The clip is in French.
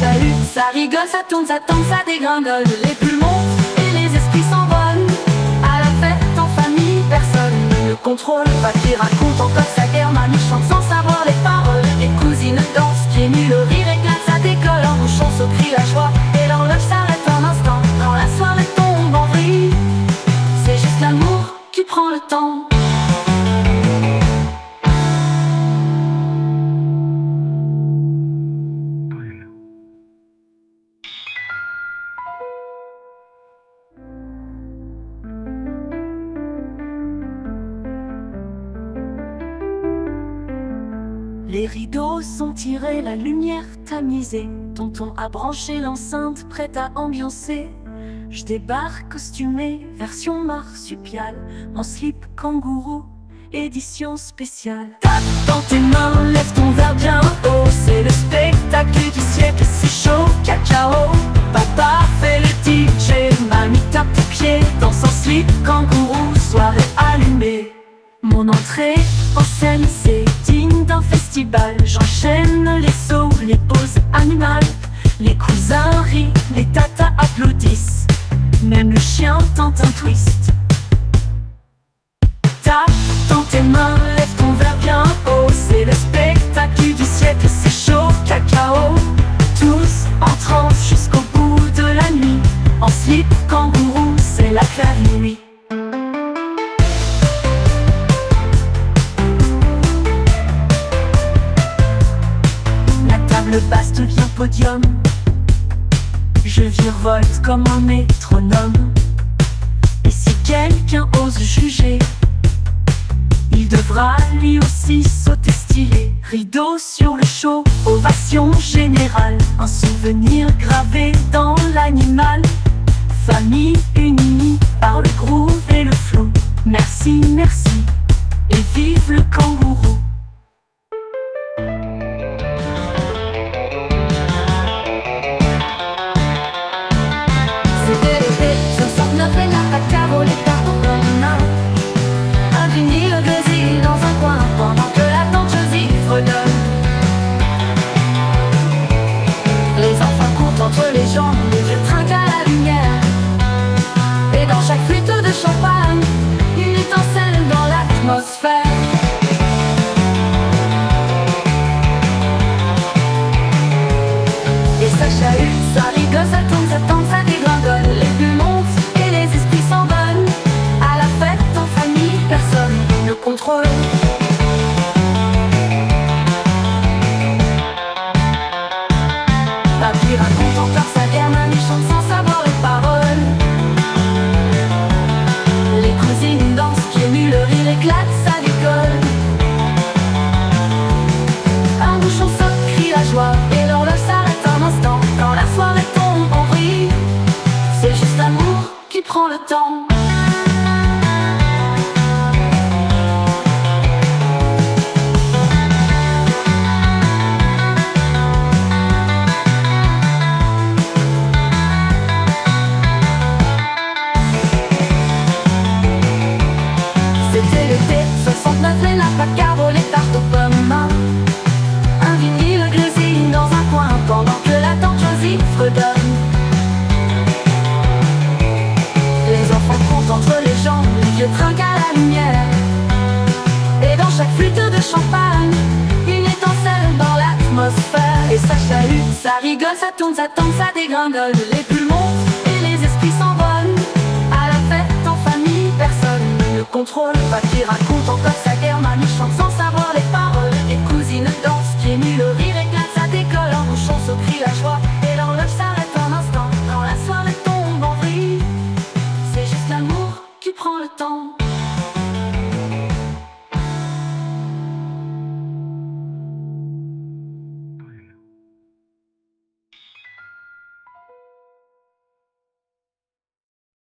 chahute, ça rigole, ça tourne, ça tombe, ça dégringole. Les bulles montent et les esprits s'envolent. À la fête en famille, personne ne le contrôle. Papy raconte encore sa guerre, mamie chante sans savoir les paroles. Les cousines dansent, pieds nus, le rire éclate, ça décolle. En bouchon se crie la joie et l'horloge s'arrête un instant. Quand la soirée tombe en vrille, c'est juste l'amour qui prend le temps. Les rideaux sont tirés, la lumière tamisée. Tonton a branché l'enceinte, prête à ambiancer. Je débarque costumé, version marsupiale, en slip kangourou, édition spéciale. Tape dans tes mains, lève ton verre bien haut. C'est le spectacle du siècle, c'est chaud, cacao. Papa fait le DJ, mamie tape tes pieds, danse en slip kangourou, soirée allumée. Mon entrée en scène, c'est digne d'un festival. J'enchaîne les sauts, les poses animales. Les cousins rient, les tatas applaudissent. Même le chien tente un twist. Tape dans tes mains, lève ton verre bien haut. C'est le spectacle du siècle, c'est chaud, cacao. Tous en transe jusqu'au bout de la nuit. En slip kangourou, c'est la claire nuit. Le basse devient podium. Je virevolte comme un métronome. Et si quelqu'un ose juger, il devra lui aussi sauter stylé. Rideau sur le show, ovation générale. Un souvenir gravé dans l'animal. Famille unie par le groove et le flow. Merci, merci, et vive le kangourou. Entre les jambes, les vieux trinquent à la lumière. Et dans chaque flûte de champagne, une étincelle dans l'atmosphère. Et ça chahute, ça rigole, ça tourne, ça tombe, ça dégringole. Les bulles montent et les esprits s'envolent. À la fête en famille, personne ne contrôle. Papy raconte encore sa guerre, mamie chante sans savoir les paroles. Les cousines dansent, pieds nus, le rire éclate, ça décolle. Un bouchon saute, crie la joie, et l'horloge s'arrête un instant. Quand la soirée tombe en vrille, c'est juste l'amour qui prend le temps. C'était l'été 69 et la Pacaro, les tartes aux pommes. Un vinyle grésille dans un coin pendant que la tante Josie fredonne. Les enfants comptent entre les jambes, les vieux trinquent à la lumière. Et dans chaque flûte de champagne, une étincelle dans l'atmosphère. Et ça chahute, ça rigole, ça tourne, ça tombe, ça dégringole. Les bulles montent et les esprits s'envolent. À la fête en famille, personne ne contrôle. Papy raconte encore sa guerre, mamie chante sans savoir.